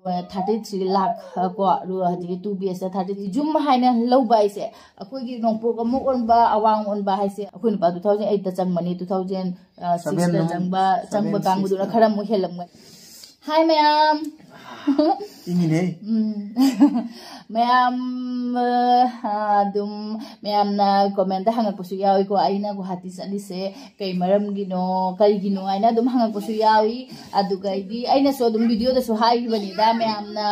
33 lakh ko ru hadi 2 BS 33 jum haina loba ise akoi gi nongpo ko mo on ba awang on ba haise akoi pa 2008 ta changmani 2006 ta changba kangbu na khara mu helam hi ma'am ingine ma'am dum ma'am na comment hangak pusu yawi ko aina ko hati salise kay maram gino kay gino aina dum hangak pusu yawi adu kay di aina so dum video da so hai bani da ma'am na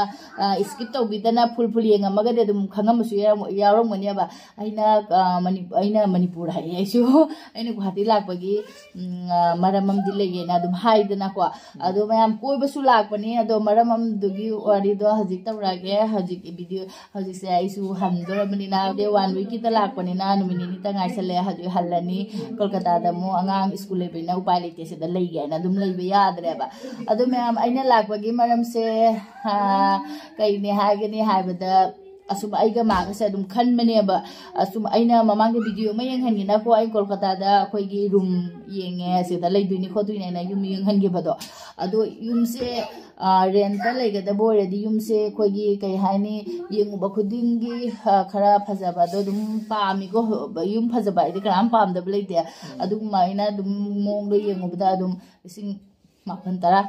skip to bidana full yenga magade dum khangam su yarom mani ba aina manipur hai aisu aina ko hati lak bagi maramam dilege na dum hai dana ko adu ma'am koi basu lak pani ado maramam dugi wari do hajik taurage hajik video hajik se aisu hamdora manina de 1 week ta lak panina numini ni ta ngai sale haju hallani kolkata da mo angang school le bina upai le te se da lei ga na dum lei be yadre ba adu ma'am aina lak bagi maram se kai ne hagani haibada asum aiga maga se dum khan mane ba asum aina mamang video ma yang hangi na ko ai kolkata da khoi gi room yenge se da lei duini khodui na yum yang hangi bado ado yum se rent lai ga da bore di yum se khoi gi kai haini yengu ba khuding gi khara phajaba do dum pa mi go yum phajaba ide kram pam da blei de adu maina dum mong do yengu da dum sing mapan tara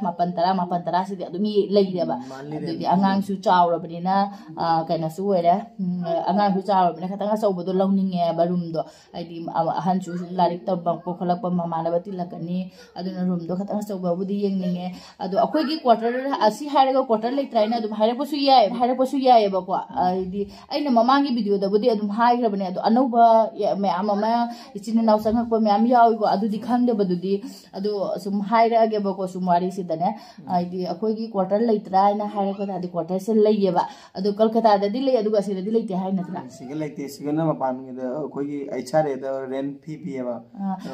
sih dia dumi lagi dia ba jadi angang su cawra benina kaina su wera angang su cawra benina kata nggak sobo do launingnya barum do di ahan su larik terbang po kalau pemamana bati lakani aduna room do kata nggak sobo budi yang ninge adu aku lagi quarter asi hari ko quarter lagi try na adu hari posu ya ba ko di aina mamangi video da budi adu hari ra benina adu anoba ya me amama ichine naw sangak po me am yawi ko adu di khang de badudi adu sum hari ra ge ba ko sumari sidane ai akoi gi quarter leitra ina hare ko da quarter se leiba adu kolkata da di lei adu ga sida di leite hai natra sigal leite sigana mapan gi da akoi gi aichare da rent fee pi ba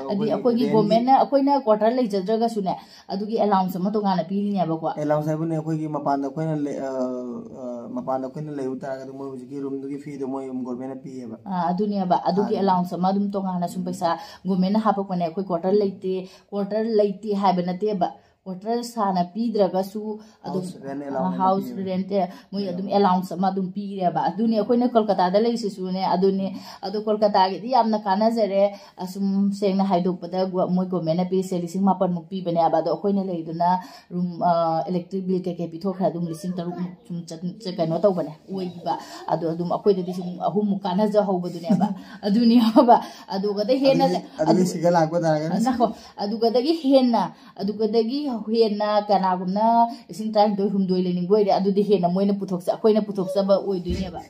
adi akoi gi government na akoi na quarter lei jadraga sune adu gi allowance ma to ngana pi ni ba ko allowance ai bune akoi gi mapan da koi na lei uta ga mo gi room du gi fee do mo government na pi ba adu ni ba adu gi allowance ma dum to ngana sum paisa government na hapok ne akoi quarter leite hai ba na te ba quarter sana pidraga su adu house rent moi adum allowance ma dum pi re ba aduni akoi na kolkata da lei su ne aduni adu kolkata gi yamna kana jare asum sengna haidok pada moi government na pi selising mapan muk pi bane aba do akoi na lei duna room electric bill ke pi thokra dum lising taruk sum kano taw bane oi ba adu adum akoi da sum ahum kana ja ho badune ba aduni ba adu ga da hena adu sigala ko da ga nako adu ga da gi hena adu ga da gi hena kana gumna ising time doi hum doi lening boy adu di hena moina puthok sa koina puthok sa ba oi dunia ba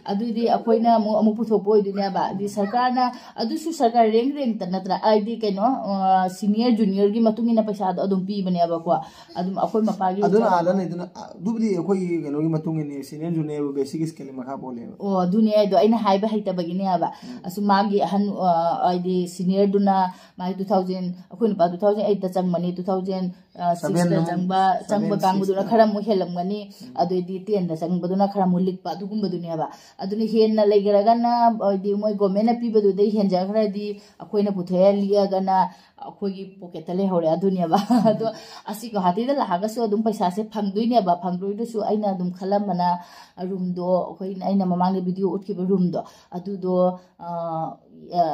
adu di akoina amu puthok boy dunia ba di sarkar na adu su sarkar reng tan natra id kaino senior junior gi matungina paisa adum pi bane ba ko adum akoi mapagi aduna ala nei duna dubli akoi kaino gi matungini senior junior basic skill makha bole o dunia do aina haiba haita bagini ba asu magi han id senior duna mai 2000 akoi pa 2008 ta changmani 2006 ta changba kangbu duna khara mu helam gani adu di 10 da changba duna khara mu likpa dugum dunia ba aduni henna legeragana di moi government na piba du dei henja khara di akoina puthoya liya gana akogi pocket le hore adunia ba ado asi ko hati da lahaga so dum paisa se phangduine ba phangdoi du su aina dum khalam mana room do koi aina mamang video utki room do adu do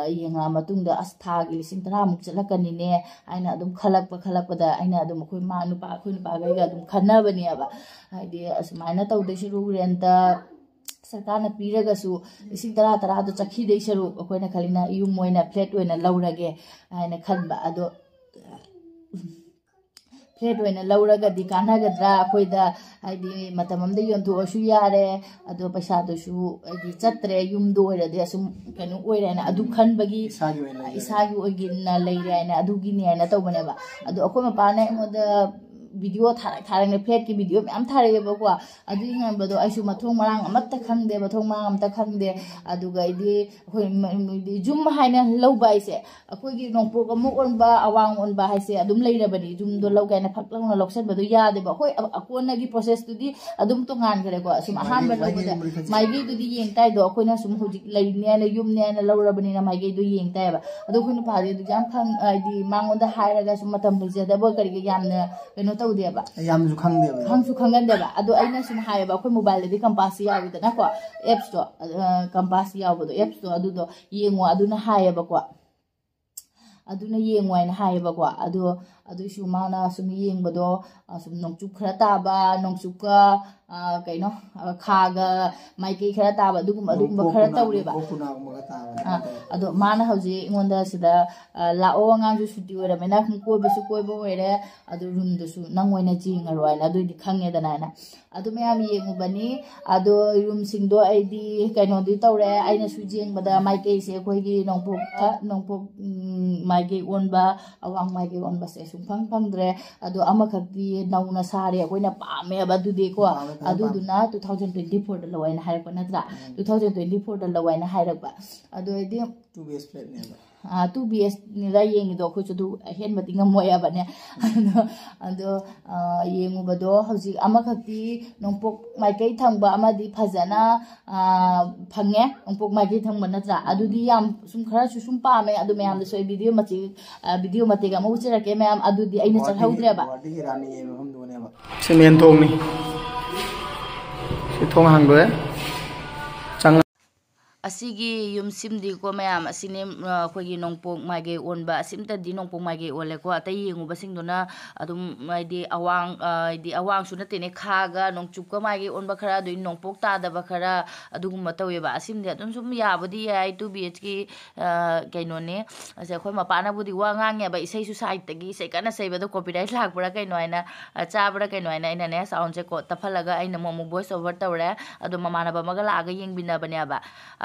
yenga matungda astha gi lising tara muk chalakani ne aina dum khalak da aina dum koi ma nu pa khoi nu pa ga dum khanna bani ba haidi asmaina tawde shiru renta सरकार ने पीरगसु लिसिंग तरा दो चखी दे सरु अखोइना खलिना yum Moina flat ओइना लौरगे आइना खनबा अदो flat ओइना लौरगा दि कानागद्रा अखोइदा हाइदि मतममदे योंथोसु यारे अदो पैसा दोसु आइदि चत्रे युम दो ओइरदि असुम कनु ओइराना अदु खनबगी इसागी ओइगिना लेइराना अदुगिनि आइना तौबनेबा अदो अखोइ मपाने मोदा video tharang plate ki video am thare ba ko adu ngam ba do aisu mathong marang amatta khang de bathong ma amta khang de adu ga idi hoi jum haina low ba ise akoi gi nongpo ko mu on ba awang on ba haise adum leira bani jum do low ga na phak lang na loksan ba do ya de ba hoi akon na gi process tu di adum to ngan gare ko sum ahan ba lo da mai gi tu di yeng tai do akoi na sum hojik lei ne na yum ne na low ra bani na mai gi do yeng tai ba adu khoi na pa de du jam khang di mang on da haira ga sum matam je da ba kari ga yam na no ꯇꯧꯗꯦꯕ ꯌꯥꯝꯅꯁꯨ ꯈꯪꯗꯦꯕ ꯈꯪꯁꯨ ꯈꯪꯒꯟꯗꯦꯕ ꯑꯗꯣ ꯑꯩꯅ ꯁꯨꯝ ꯍꯥꯏꯌꯦꯕ ꯑꯩꯈꯣꯏ ꯃꯣꯕꯥꯏꯜꯗꯗꯤ ꯀꯝꯄꯥꯁꯁꯤ ꯌꯥꯎꯋꯤꯗꯅꯀꯣ ꯑꯦꯞꯁꯇꯣ campus ꯌꯥꯎꯕꯗꯣ ꯑꯦꯞꯁꯇꯣ ꯑꯗꯨꯗꯣ ꯌꯦꯡꯉꯣ ꯑꯗꯨꯅ ꯍꯥꯏꯌꯦꯕꯀꯣ ꯑꯗꯨꯅ ꯌꯦꯡꯉꯣ ꯍꯥꯏꯅ ꯍꯥꯏꯌꯦꯕꯀꯣ ꯑꯗꯨꯏꯁꯨ ꯃꯥꯅ ꯁꯨꯝ ꯌꯦꯡꯕꯗꯣ ꯁꯨꯝ ꯅꯣꯡꯆꯨꯞ ꯈꯔ ꯇꯥꯕ ꯅꯣꯡꯆꯨꯞꯀ ꯀꯩꯅꯣ ꯈꯥꯒ ꯃꯥꯏꯀꯩ ꯈꯔ ꯇꯥꯕ ꯑꯗꯨꯒꯨꯝꯕꯈꯔ ꯇꯧꯔꯦꯕ ꯑꯗꯣ ꯃꯥꯅ ꯍꯧꯖꯤꯛ ꯑꯩꯉꯣꯟꯗ ꯁꯤꯗ ꯂꯥꯛꯑꯣ ꯑꯉꯥꯡꯁꯨ ꯁꯨꯇꯤ ꯑꯣꯏꯔꯝꯃꯤꯅ ꯀꯣꯏꯕꯁꯨ ꯀꯣꯏꯕ ꯑꯣꯏꯔꯦ ꯑꯗꯨ ꯔꯨꯝꯗꯨꯁꯨ ꯅꯪ ꯑꯣꯏꯅ ꯖꯦꯡꯉꯔꯣ ꯍꯥꯏꯅ ꯑꯗꯨꯏꯗꯤ ꯈꯪꯉꯦꯗꯅ ꯍꯥꯏꯅ ꯑꯗꯨ ꯃꯌꯥꯝ ꯌꯦꯡꯉꯨꯕꯅꯤ ꯑꯗꯣ ꯔꯨꯝꯁꯤꯡꯗꯣ ꯑꯩꯗꯤ ꯀꯩꯅꯣꯗꯤ ꯇꯧꯔꯦ ꯑꯩꯅꯁꯨ ꯌꯦꯡꯕꯗ ꯃꯥꯏꯀꯩꯁꯦ ꯑꯩꯈꯣꯏꯒꯤ ꯅꯣꯡꯄꯣꯛ ꯃꯥꯏꯀꯩ ꯑꯣꯟꯕ ꯑꯋꯥꯡ ꯃꯥꯏꯀꯩ ꯑꯣꯟꯕꯁꯦ ꯁꯨꯡꯐꯪ ꯐꯪꯗ꯭ರೆ ꯑꯗꯣ ꯑꯃꯈꯛꯇꯤ ꯅꯧꯅ ꯁꯥꯔꯦ ꯑꯩꯈꯣꯏꯅ ꯄꯥꯝꯃꯦꯕ ꯑꯗꯨꯗꯤꯀꯣ ꯑꯗꯨꯗꯨꯅ 2024ꯗ ꯂꯧ ꯍꯥꯏꯅ ꯍꯥꯏꯔꯛꯄ ꯅꯠꯇ꯭रा 2024ꯗ ꯂꯧ ꯍꯥꯏꯅ ꯍꯥꯏꯔꯛꯄ ꯑꯗꯨ ꯑꯩꯗꯤ 2 BH ꯐ꯭ꯂꯦꯠꯅꯦꯕ 2 BHꯅꯤꯗ ꯌꯦꯡꯉꯤꯗꯣ ꯑꯩꯈꯣꯏꯁꯨ ꯑꯗꯨ ꯑꯍꯦꯟꯕꯗꯤ ꯉꯝꯃꯣꯏꯕꯅꯦ ꯑꯗꯣ ꯌꯦꯡꯉꯨꯕꯗꯣ ꯍꯧꯖꯤꯛ ꯑꯃꯈꯛꯇꯤ ꯅꯣꯡꯄꯣꯛ ꯃꯥꯏꯀꯩ ꯊꯪꯕ ꯑꯃꯗꯤ ꯐꯖꯅ ꯐꯪꯉꯦ ꯅꯣꯡꯄꯣꯛ ꯃꯥꯏꯀꯩ ꯊꯪꯕ ꯅꯠꯇ꯭ꯔꯥ ꯑꯗꯨꯗꯤ ꯌꯥꯝ ꯁꯨꯝ ꯈꯔꯁꯨ ꯁꯨꯝ ꯄꯥꯝꯃꯦ ꯑꯗꯨ ꯃꯌꯥꯝꯗꯁꯨ ꯑꯩ ꯚꯤꯗꯤꯑꯣ ꯃꯇꯦꯛ ꯑꯃ ꯎꯠꯆꯔꯛꯀꯦ ꯃꯌꯥꯝ ꯑꯗꯨꯗꯤ ꯑꯩꯅ ꯆꯠꯍꯧꯗ꯭ꯔꯦꯕ ꯁꯤ ꯃꯦꯟ ꯊꯣꯡꯅꯤ ꯁꯤ ꯊꯣꯡ ꯍꯥꯡꯗꯣꯛꯑꯦ ꯑꯁꯤꯒꯤ ꯌꯨꯝꯁꯤꯝꯗꯤꯀꯣ ꯃꯌꯥꯝ ꯑꯁꯤꯅꯦ ꯑꯩꯈꯣꯏꯒꯤ ꯅꯣꯡꯄꯣꯛ ꯃꯥꯏꯀꯩ ꯑꯣꯟꯕ ꯑꯁꯤꯝꯇꯗꯤ ꯅꯣꯡꯄꯣꯛ ꯃꯥꯏꯀꯩ ꯑꯣꯜꯂꯦꯀꯣ ꯑꯇꯩ ꯌꯦꯡꯉꯨꯕꯁꯤꯡꯗꯨꯅ ꯑꯗꯨꯝ ꯍꯥꯏꯗꯤ ꯍꯥꯏꯗꯤ ꯑꯋꯥꯡꯁꯨ ꯅꯠꯇꯦꯅꯦ ꯈꯥꯒ ꯅꯣꯡꯆꯨꯞꯀ ꯃꯥꯏꯀꯩ ꯑꯣꯟꯕ ꯈꯔ ꯑꯗꯨꯗꯒꯤ ꯅꯣꯡꯄꯣꯛ ꯇꯥꯗꯕ ꯈꯔ ꯑꯗꯨꯒꯨꯝꯕ ꯇꯧꯋꯦꯕ ꯑꯁꯤꯝꯗꯤ ꯑꯗꯨꯝ ꯁꯨꯝ ꯌꯥꯕꯨꯗꯤ ꯌꯥꯏ 2 BHꯀꯤ ꯀꯩꯅꯣꯅꯦ ꯑꯁꯦ ꯑꯩꯈꯣꯏ ꯃꯄꯥꯅꯕꯨꯗꯤ ꯋꯥ ꯉꯥꯡꯉꯦꯕ ꯏꯁꯩꯁꯨ ꯁꯥꯏꯠꯇꯒꯤ ꯏꯁꯩ ꯀꯟꯅ ꯁꯩꯕꯗꯣ ꯀꯣꯄꯤꯔꯥꯏꯠ ꯂꯥꯛꯄ꯭ꯔꯥ ꯀꯩꯅꯣ ꯍꯥꯏꯅ ꯆꯥꯕ꯭ꯔꯥ ꯀꯩꯅꯣ ꯍꯥꯏꯅ ꯑꯩꯅꯅꯦ ꯁꯥꯎꯟꯁꯦ ꯇꯞꯍꯜꯂꯒ ꯑꯩꯅ ꯑꯃꯨꯛ ꯚꯣꯏꯁ ꯑꯣꯚꯔ ꯇꯧꯔꯦ ꯑꯗꯣ ꯃꯃꯥꯟꯅꯕ ꯑꯃꯒ ꯂꯥꯛꯑꯒ ꯌꯦꯡꯃꯤꯟꯅꯕꯅꯦꯕ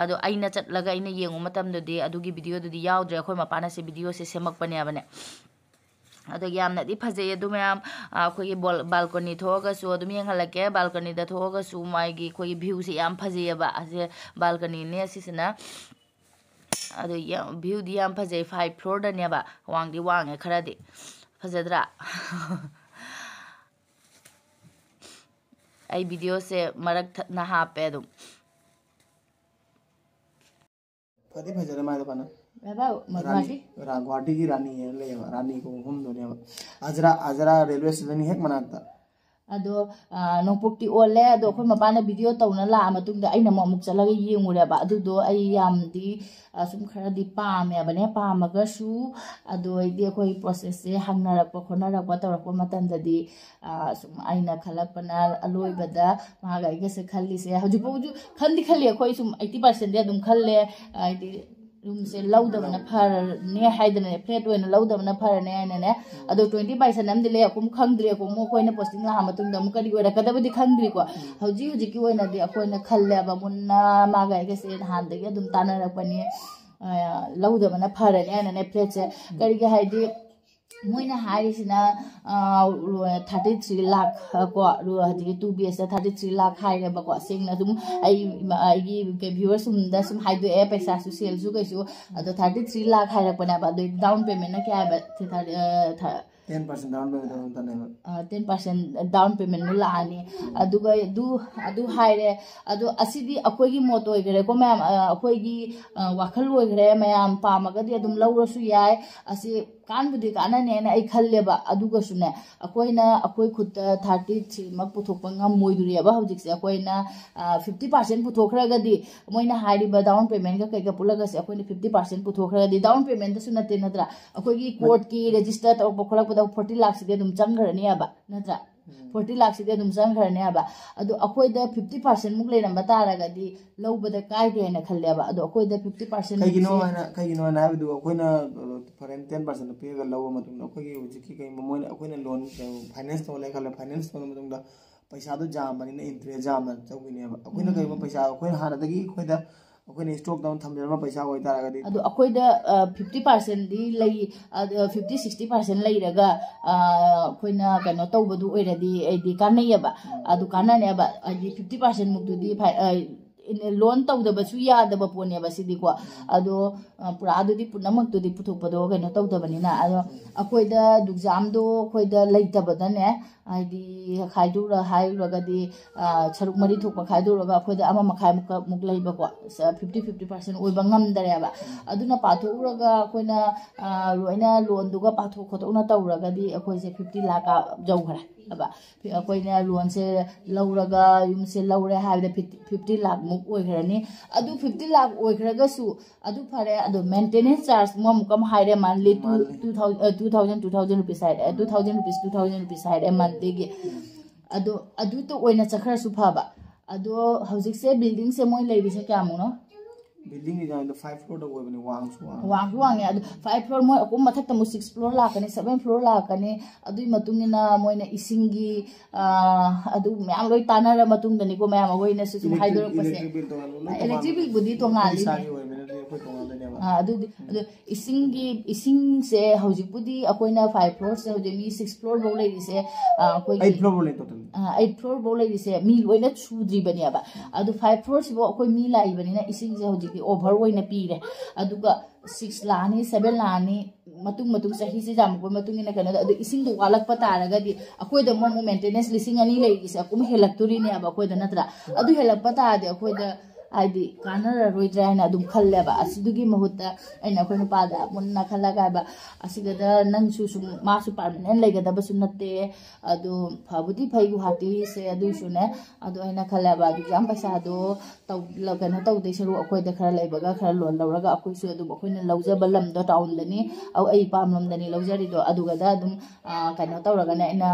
ꯑꯗꯣ ꯑꯩꯅ ꯆꯠꯂꯒ ꯑꯩꯅ ꯌꯦꯡꯉꯨ ꯃꯇꯝꯗꯗꯤ ꯑꯗꯨꯒꯤ ꯚꯤꯗꯤꯑꯣꯗꯨꯗꯤ ꯌꯥꯎꯗ꯭ꯔꯦ ꯑꯩꯈꯣꯏ ꯃꯄꯥꯅꯁꯦ ꯚꯤꯗꯤꯑꯣꯁꯦ ꯁꯦꯝꯃꯛꯄꯅꯦꯕꯅꯦ ꯑꯗꯣ ꯌꯥꯝꯅꯗꯤ ꯐꯖꯩ ꯑꯗꯨ ꯃꯌꯥꯝ ꯑꯩꯈꯣꯏꯒꯤ ꯕꯥꯜꯀꯣꯅꯤ ꯊꯣꯛꯑꯒꯁꯨ ꯑꯗꯨꯝ ꯌꯦꯡꯍꯜꯂꯛꯀꯦ ꯕꯥꯜꯀꯣꯅꯤꯗ ꯊꯣꯛꯑꯒꯁꯨ ꯃꯥꯒꯤ ꯑꯩꯈꯣꯏꯒꯤ ꯚ꯭ꯌꯨꯁꯦ ꯌꯥꯝ ꯐꯖꯩꯑꯕ ꯑꯁꯦ ꯕꯥꯜꯀꯅꯤꯅꯦ ꯑꯁꯤꯁꯤꯅ ꯑꯗꯣ ꯚ꯭ꯌꯨꯗꯤꯌꯥꯝ ꯐꯖꯩ 5th ꯐ꯭ꯂꯣꯔꯗꯅꯦꯕ ꯋꯥꯡꯗꯤ ꯋꯥꯡꯉꯦ ꯈꯔꯗꯤ ꯐꯖꯗ꯭ꯔꯥ ꯑꯩ ꯚꯤꯗꯤꯑꯣꯁꯦ ꯃꯔꯛ ꯊꯠꯅ ꯍꯥꯞꯄꯦ ꯑꯗꯨꯝ ꯐꯗꯤ ꯐꯖꯔꯦ ꯃꯥꯏꯗꯣ ꯐꯅ ꯒꯨꯋꯥꯍꯥꯇꯤꯒꯤ ꯔꯥꯅꯤ ꯍꯥꯏꯅ ꯂꯩꯌꯦꯕ ꯔꯥꯅꯤ ꯃꯐꯝꯗꯨꯅꯦꯕ ꯑꯖꯔꯥ ꯔꯦꯜꯋꯦ ꯁ꯭ꯇꯦꯁꯟ ꯍꯦꯛ ꯃꯅꯥꯛꯇ ꯑꯗꯣ ꯅꯣꯡꯄꯣꯛꯇꯤ ꯑꯣꯜꯂꯦ ꯑꯗꯣ ꯑꯩꯈꯣꯏ ꯃꯄꯥꯅ ꯚꯤꯗꯤꯑꯣ ꯇꯧꯅ ꯂꯥꯛꯑ ꯃꯇꯨꯡꯗ ꯑꯩꯅ ꯑꯃꯨꯛ ꯆꯠꯂꯒ ꯌꯦꯡꯉꯨꯔꯦꯕ ꯑꯗꯨꯗꯣ ꯑꯩ ꯌꯥꯝꯗꯤ ꯁꯨꯝ ꯈꯔꯗꯤ ꯄꯥꯝꯃꯦꯕꯅꯦ ꯄꯥꯝꯃꯒꯁꯨ ꯑꯗꯣ ꯑꯩꯗꯤ ꯑꯩꯈꯣꯏ ꯄ꯭ꯔꯣꯁꯦꯁꯁꯦ ꯍꯪꯅꯔꯛꯄ ꯈꯣꯠꯅꯔꯛꯄ ꯇꯧꯔꯛꯄ ꯃꯇꯝꯗꯗꯤ ꯁꯨꯝ ꯑꯩꯅ ꯈꯜꯂꯛꯄꯅ ꯑꯂꯣꯏꯕꯗ ꯃꯥꯒ ꯑꯩꯒꯁꯦ ꯈꯜꯂꯤꯁꯦ ꯍꯧꯖꯤꯛꯐꯥꯎꯁꯨ ꯈꯜꯂꯤ ꯑꯩꯈꯣꯏ ꯁꯨꯝ 80%ꯗꯤ ꯑꯗꯨꯝ ꯈꯜꯂꯦ ꯍꯥꯏꯗꯤ ꯔꯨꯝꯁꯦ ꯂꯧꯗꯕꯅ ꯐꯔꯅꯦ ꯍꯥꯏꯗꯅꯅꯦ ꯐ꯭ꯂꯦꯠ ꯑꯣꯏꯅ ꯂꯧꯗꯕꯅ ꯐꯔꯅꯦ ꯍꯥꯏꯅꯅꯦ ꯑꯗꯣ 20% ꯑꯃꯗꯤ ꯂꯩ ꯑꯩꯈꯣꯏ ꯈꯪꯗ꯭ꯔꯤ ꯑꯩꯈꯣꯏ ꯑꯩꯈꯣꯏꯅ ꯄꯣꯁꯇꯤꯡ ꯂꯥꯛꯑ ꯃꯇꯨꯡꯗ ꯑꯃꯨꯛ ꯀꯔꯤ ꯑꯣꯏꯔꯛꯀꯗꯕꯗꯤ ꯈꯪꯗ꯭ꯔꯤꯀꯣ ꯍꯧꯖꯤꯛꯀꯤ ꯑꯣꯏꯅꯗꯤ ꯑꯩꯈꯣꯏꯅ ꯈꯜꯂꯦꯕ ꯃꯨꯟꯅ ꯃꯥꯒ ꯑꯩꯒꯁꯦ ꯅꯍꯥꯟꯗꯒꯤ ꯑꯗꯨꯝ ꯇꯥꯟꯅꯔꯛꯄꯅꯤ ꯂꯧꯗꯕꯅ ꯐꯔꯅꯤ ꯍꯥꯏꯅꯅꯦ ꯐ꯭ꯂꯦꯠꯁꯦ ꯀꯔꯤꯒꯤ ꯍꯥꯏꯗꯤ मोइना हारिसिना 33 लाख को हजिकी 2 BH 33 लाख हाइरेबको सेंगना दुम आई व्यूअर्स सुमदा सुम हाइदो ए पैसा सु सेल सु कैसु अदो 33 लाख हाइरपना बा डाउन पेमेंट ना क्या है 10% डाउन पेमेंट 10% डाउन पेमेंट लानी अदुगा अदु हाइरे अदु असिदी अखोगी मोटो ओइगरे को मैम अखोगी वाखल ओइगरे मैम पामगदि अदुम लौरसु याय असि कानबुदि कानने ने आई खल्लेबा अदुगसुने अखोइना अखोइ खुद 33 मक पुथोकपा ngam हौजिकसे अखोइना 50% पुथोखरगदि मोइना हाइरिबा डाउन पेमेंट का कैका पुलगसे अखोइना 50% पुथोखरगदि डाउन पेमेंट दसु नते नत्रा अखोइगी कोर्ट की रजिस्टर तौब खोलकपदा 40 लाख सिदे दुम चंगरनी आबा नत्रा 40 लाख सिदे दुम चंगरनी आबा अदु अखोइदा 50% मुक लेनम बतारगदि लौबदा काइदे न खल्लेबा अदु अखोइदा 50% कइगिनो ना बिदु अखोइना फरेन 10% पेगा लौबा मतुंग अखोइगी हुजिकी कइ मोइना अखोइना लोन फाइनेंस तोले खले फाइनेंस तोले मतुंगदा पैसा दो जामबनिना इंटरेस्ट जाम चौगिनेबा अखोइना कइबा पैसा अखोइना हानदगी अखोइदा अखोइना स्टॉक डाउन थमजरबा पैसा होय तारगदि अदु अखोइदा 50% दी लई 50-60% लईरगा अखोइना कनो तौबदु ओइरदि एदि कानैयबा अदु काननेबा अदि 50% मुक्तुदी loan tawdabasu yadaba poneba sidiko ado pura adudi punamактudi puthokpado kaino tawdabanina ado akoida exam do akoida leitabadane aidi khaidura hairagadi charuk mari thokpa khaidura akoida ama makhai muk leiba ko 50% oiba ngamdareba aduna pathuraga akoina loina loan duga pathok khotona tawragadi akoise 50 lakh jawkhara aba akoina loan se lauraga yum se laure haida 50 lakh muk oigrani adu 50 lakh oigragasu adu phare adu maintenance charge mom kam haire monthly 2000 rupees haire 2000 rupees haire monthly gi adu to oina chakhara su phaba adu hojik se building se moi leiri se kyamu no building is on the 5th floor da goibani wang ya 5 floor moi akum mathak tamu 6 floor la kani 7 floor la kani adui matungina moina isingi adu myam loi tanara matung dani ko myam agoina su haidor pase electric bill budi to ngali adu ising se hojik budi akoina 5 floor se hojik mi 6 floor bo leiri se koi 8 floor bo lei total 8 floor bo leiri se mi loina chudri bani aba adu 5 floor se bo akoi mi lai bani na ising se hojik over oina pire aduga 6 lani 7 lani matung sahi se jam ko matung ina kana adu ising du walak pataragadi akoida mo maintenance lising ani leiri se akum helaktori ne aba akoida natra adu helak pata de akoida आदि corner रोइद्रायना अदुम खल्लेबा असिदुगी महुत्ता अइना अखोइना पादा मुन्ना खल्लागाबा असिगदा नंगसु सुम मासु permanent लेगदबा सुनते अदु फबुदी फै गुवाहाटी से अदुसुने अदु अइना खल्लेबा अदु जाम पैसा दो तौ लगना तौ देसरु अखोइदा खरा लेबगा खरा लोन लौरगा अखोइसु अदु अखोइना लौजबा लमदो टाउन दनी औ अइ पामलम दनी लौजरिदो अदुगदा अदुम कनो तौरगना अइना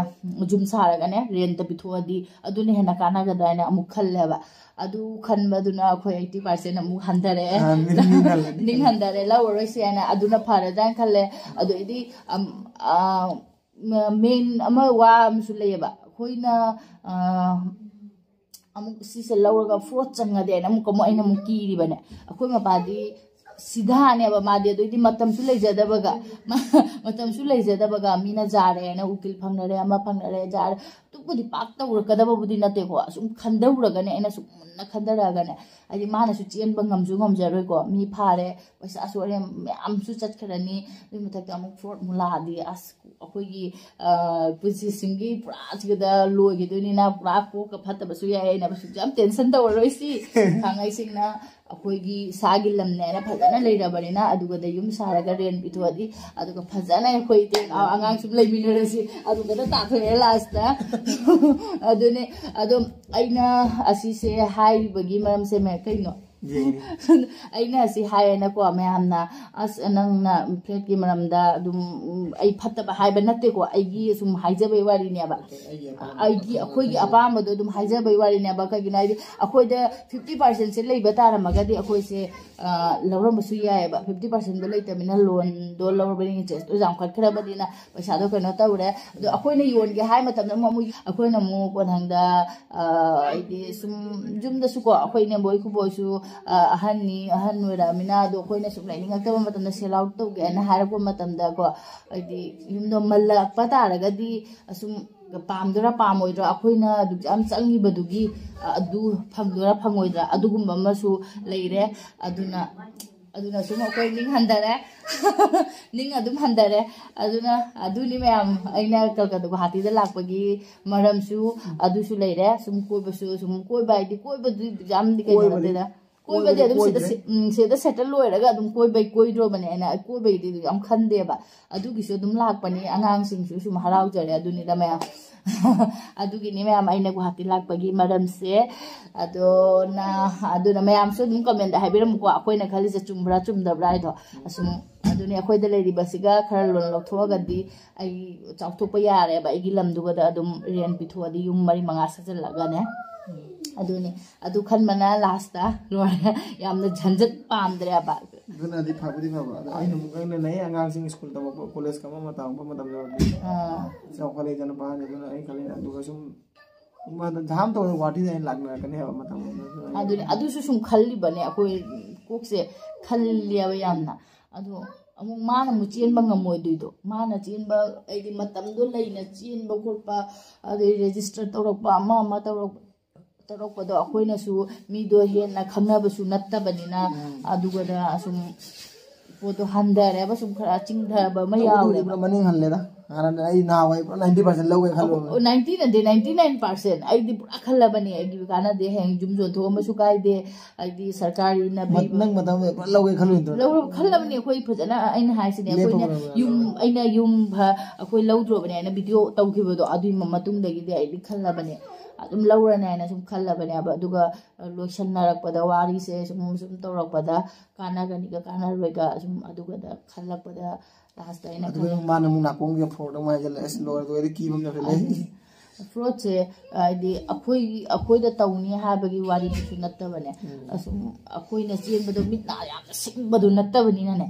जुम सारगने रेंट पिथोदी अदुने हेना कानागदायना अमु खल्लेबा adu khanbaduna khoi 80% amu handare ning handare laworoi siana aduna pharadan khalle adu idi main ama wa amsu leyaba khoina amu sise laworga fraud changade na amu komo aina mu kiri bane akhoi mapadi सीधा ने अब मादे तो इदी मतम सु लेजदबगा मीना जारे ना उकिल फंगनरे अमा फंगनरे जार तुबुदी पाक तौरकदबबुदी नते को असुम खंदौरगने एना सु मुन्ना खंदरागने आदि माना सु chain बंगमजु ngomjaroi ko mi phare paisa asore am su chatkhirani mi muthak amu fraud muladi as akoigi pusi singi prajgada logi duni na pra ko ka phatta basu ya na basu jam tension tawroi si khangai singna अखोगी सागी लमने ना फजना लेरबरिना अदुगदा yum सारगा rain बिथोदी अदुगा फजना अखोई ते आंगांग सुम लेमिनरसी अदुगदा ताथोए लास्टा अदुने अदुम अइना असि से हाइबगी मरम से मे कइनो अइना असि हायना को मैमना अस नंगना फ्लेट की मरमदा दुम अइ फत्तबा हाइबा नते को अइगी सुम हाइजबे वारिनेबा अइगी अखोगी अपामदो दुम हाइजबे वारिनेबा कगिना अखोइदा 50% से लेबा तारमगदी अखोइ से लौरमसु यायबा 50% दो लेतमिना लोन दो लौरबनी इंटरेस्ट तो जाम खरबदिना पैसा दो कनो तौरे अदो अखोइना योनगे हाइ मतमना ममु अखोइना मु कोनहंगदा आइदि सुम जुमदसु को अखोइना बोय खु बोयसु अहन वेरामिना दो अखोइना सुम लाइनिंगतबा मतमना सेल आउट तौगे ना हारको मतमदा को आइदि युमदो मल्लकपा तारगदी असुम पामदरा पामोइद्रा अखोइना दुजाम चंगिबदुगी अदु फंगदरा फंगोइद्रा अदुगुम्बा मसु लेइरे अदुना सुम अखोइ निंग हंदरे निंग अदुम हंदरे अदुनी मैम अइना कलकत्ता गुवाहाटी दा लाकपगी मरमसु अदुसु लेइरे सुम कोइबा आइदि कोइबा दुजाम दि कइनोदेदा कोइबदि अदुम सेदा सेटल लोइरगा अदुम कोइबै कोइद्रो बने ना कोइबैदि दुजाम खंदेबा अदुगिसु अदुम लाकपनी आंगांग सिंगसु सुम हराउजरे अदुनी दा मैम अदुगिनी मैम अइना गुवाहाटी लाकपगी मरम से अदुना मैम सु दुम कमेंट हाइबिरम को अखोइना खलिसे चुमब्रा चुमदब्रा इदो असुम अदुनी अखोइदा लेरिबसिगा खरा लोन लौथोगदी आई चाउथोपा यारेबा आइगी लमदुगदा अदुम रेन पिथोदी युम मरी मंगा सजलगाने अदुनी अदु खनमना लास्टा लोरे यामना झंझट पामद्रेबा दुना दि फाबुदी फाबा आइनो मुगंगना नै आंगांसिंग स्कूल तब कॉलेज कमा मतंग मतम जो कॉलेज जन पाने दुना आई कले दुगा सुम मत धाम तो वाटी दे लागना कने मतम अदुनी अदुसु सुम खल्ली बने अकोइ कोकसे खल्लियाबा यामना अदु अमु माना मु चेनबा ngमोइदुइदो माना चेनबा आइदि मतमदो लेना चेनबा खोटपा अदि रजिस्टर तौरकपा अमा तौरक ꯇꯧꯔꯛꯄꯗꯣ ꯑꯩꯈꯣꯏꯅꯁꯨ ꯃꯤꯗꯣ ꯍꯦꯟꯅ ꯈꯪꯅꯕꯁꯨ ꯅꯠꯇꯕꯅꯤꯅ ꯑꯗꯨꯒꯗ ꯑꯁꯨꯝ ꯄꯣꯠꯇꯣ ꯍꯟꯊꯔꯦꯕ ꯁꯨꯝ ꯈꯔ ꯆꯤꯡꯊꯕ ꯑꯃ ꯌꯥꯎꯔꯦꯕ ꯃꯅꯤꯡ ꯍꯜꯂꯦꯗ ꯍꯥꯟꯅ ꯑꯩ ꯅꯍꯥꯟꯋꯥꯏ ꯄꯨꯔꯥ 90% ꯂꯧꯒꯦ ꯈꯜꯂꯨ 90 ꯅꯠꯇꯦ 99% ꯑꯩꯗꯤ ꯄꯨꯔꯥ ꯈꯜꯂꯕꯅꯦ ꯑꯩꯒꯤ ꯀꯥꯟꯅꯗꯦ ꯍꯌꯦꯡ ꯌꯨꯝ ꯌꯣꯟꯊꯣꯛꯑꯝꯕꯁꯨ ꯀꯥꯏꯗꯦ ꯍꯥꯏꯗꯤ ꯁꯔꯀꯥꯔꯤꯅ ꯅꯪ ꯃꯇꯝꯗ ꯄꯨꯔꯥ ꯂꯧꯒꯦ ꯈꯜꯂꯨꯏꯗꯣ ꯈꯜꯂꯕꯅꯦ ꯑꯩꯈꯣꯏ ꯐꯖꯅ ꯑꯩꯅ ꯍꯥꯏꯁꯤꯅꯦ ꯑꯩꯈꯣꯏꯅ ꯑꯩꯅ ꯌꯨꯝ ꯑꯩꯈꯣꯏ ꯂꯧꯗ꯭ꯔꯕꯅꯦ ꯑꯩꯅ ꯚꯤꯗꯤꯑꯣ ꯇꯧꯈꯤꯕꯗꯣ ꯑꯗꯨꯒꯤ ꯃꯇꯨꯡꯗꯒꯤꯗꯤ ꯑꯩꯗꯤ ꯈꯜꯂꯕꯅꯦ ꯑꯗꯨꯝ ꯂꯧꯔꯅꯤ ꯍꯥꯏꯅ ꯁꯨꯝ ꯈꯜꯂꯕꯅꯦꯕ ꯑꯗꯨꯒ ꯂꯣꯏꯁꯟꯅꯔꯛꯄꯗ ꯋꯥꯔꯤꯁꯦ ꯁꯨꯝ ꯇꯧꯔꯛꯄꯗ ꯀꯥꯟꯅꯒꯅꯤꯒ ꯀꯥꯟꯅꯔꯣꯏꯒ ꯁꯨം ꯑꯗꯨꯒꯗ ꯈꯜꯂꯛꯄꯗ ꯂꯥꯁꯇ ꯑꯩꯅ ꯃꯥꯅ ꯑꯃꯨꯛ ꯅꯥꯀꯣꯡꯒꯤ ꯐ꯭ꯔꯣꯗ ꯑꯃ ꯍꯥꯏꯖꯤꯜꯂꯛꯑꯦ ꯑꯁ ꯂꯣꯏꯔꯦ ꯀꯤꯕ ꯑꯃ ꯂꯩ ꯐ꯭ꯔꯣꯗꯁꯦ ꯍꯥꯏꯗꯤ ꯑꯩꯈꯣꯏꯗ ꯇꯧꯅꯤ ꯍꯥꯏꯕꯒꯤ ꯋꯥꯔꯤꯗꯨꯁꯨ ꯅꯠꯇꯕꯅꯦ ꯑꯁꯨꯝ ꯑꯩꯈꯣꯏꯅ ꯆꯦꯟꯕꯗꯣ ꯃꯤꯠꯅ ꯌꯥꯝꯅ ꯁꯤꯡꯕꯗꯨ ꯅꯠꯇꯕꯅꯤꯅꯅꯦ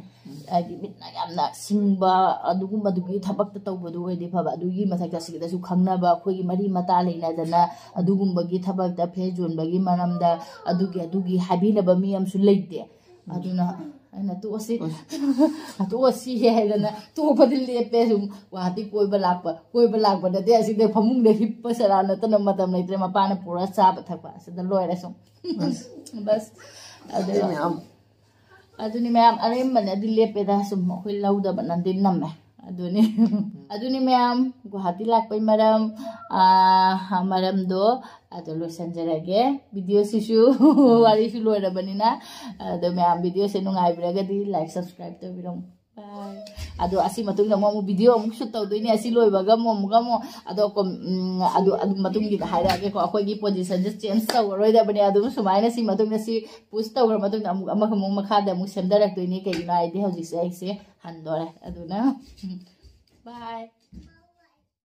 ꯍꯥꯏꯗꯤ ꯃꯤꯠꯅ ꯌꯥꯝꯅ ꯁꯤꯡꯕ ꯑꯗꯨꯒꯨꯝꯕꯗꯨꯒꯤ ꯊꯕꯛꯇ ꯇꯧꯕꯗꯨ ꯑꯣꯏꯗꯤ ꯐꯕ ꯑꯗꯨꯒꯤ ꯃꯊꯛꯇ ꯁꯤꯗꯁꯨ ꯈꯪꯅꯕ ꯑꯩꯈꯣꯏꯒꯤ ꯃꯔꯤ ꯃꯇꯥ ꯂꯩꯅꯗꯅ ꯑꯗꯨꯒꯨꯝꯕꯒꯤ ꯊꯕꯛꯇ ꯐꯦꯁ ꯌꯣꯟꯕꯒꯤ ꯃꯔꯝꯗ ꯑꯗꯨꯒꯤ ꯍꯥꯏꯕꯤꯅꯕ ꯃꯤ ꯑꯃꯁꯨ ꯂꯩꯇꯦ ꯑꯗꯨꯅ ꯑꯩꯅ ꯇꯣꯛꯑꯁꯤ ꯍꯥꯏꯗꯅ ꯇꯣꯛꯄꯗꯤ ꯂꯦꯞꯄꯦ ꯁꯨꯝ ꯒꯨꯋꯥꯍꯥꯇꯤ ꯀꯣꯏꯕ ꯂꯥꯛꯄ ꯅꯠꯇꯦ ꯑꯁꯤꯗ ꯐꯃꯨꯡꯗ ꯍꯤꯞꯄ ꯁꯔꯥ ꯅꯠꯇꯅ ꯃꯇꯝ ꯂꯩꯇ꯭ꯔꯦ ꯃꯄꯥꯅ ꯄꯨꯔ ꯆꯥꯕ ꯊꯛꯄ ꯑꯁꯤꯗ ꯂꯣꯏꯔꯦ ꯁꯨꯝ ꯕꯁ ꯑꯗꯨꯅꯤ ꯃꯌꯥꯝ ꯑꯔꯦꯝꯕꯅꯗꯤ ꯂꯦꯞꯄꯦꯗ ꯁꯨꯝ ꯑꯩꯈꯣই ꯂꯧꯗꯕꯅꯗꯤ ꯅꯝꯃꯦ ꯑꯗꯨꯅꯤ ꯃꯌꯥꯝ ꯒꯨꯋꯥꯍꯥꯇꯤ ꯂꯥꯛꯄꯩ ꯃꯔꯝꯗꯣ ꯑꯗꯣ ꯂꯣꯏꯁꯟꯖꯔꯒꯦ ꯚꯤꯗꯤꯑꯣꯁꯤꯁꯨ ꯋꯥꯔꯤꯁꯨ ꯂꯣꯏꯔꯕꯅꯤꯅ ꯑꯗꯣ ꯃꯌꯥꯝ ꯚꯤꯗꯤꯑꯣꯁꯦ ꯅꯨꯡꯉꯥꯏꯕꯤꯔꯒꯗꯤ ꯂꯥꯏꯛ ꯁꯕꯁꯀ꯭ꯔꯥꯏꯕ ꯇꯧꯕꯤꯔꯝꯃꯨ ꯕꯥꯏ ꯑꯗꯣ ꯑꯁꯤ ꯃꯇꯨꯡꯗ ꯑꯃꯨꯛ ꯚꯤꯗꯤꯑꯣ ꯑꯃꯨꯛ ꯁꯨꯠ ꯇꯧꯗꯣꯏꯅꯦ ꯑꯁꯤ ꯂꯣꯏꯕꯒ ꯑꯃꯨꯛ ꯑꯗꯨ ꯃꯇꯨꯡꯒꯤꯗ ꯍꯥꯏꯔꯛꯑꯒꯦꯀꯣ ꯑꯩꯈꯣꯏꯒꯤ ꯄꯣꯖꯤꯁꯟꯁꯦ ꯆꯦꯟꯖ ꯇꯧꯔꯔꯣꯏꯗꯕꯅꯦ ꯑꯗꯨꯝ ꯁꯨꯃꯥꯏꯅ ꯁꯤ ꯃꯇꯨꯡꯗ ꯁꯤ ꯄꯨꯁ ꯇꯧꯈ꯭ꯔ ꯃꯇꯨꯡꯗ ꯑꯃꯨꯛ ꯃꯈꯥꯗ ꯑꯃꯨꯛ ꯁꯦꯝꯊꯔꯛꯇꯣꯏꯅꯤ ꯀꯩꯒꯤꯅꯣ ꯍꯥꯏꯗꯤ ꯍꯧꯖꯤꯛꯁꯦ ꯑꯩꯁꯦ ꯍꯟꯗꯣꯔꯦ ꯑꯗꯨꯅ ꯕꯥꯏ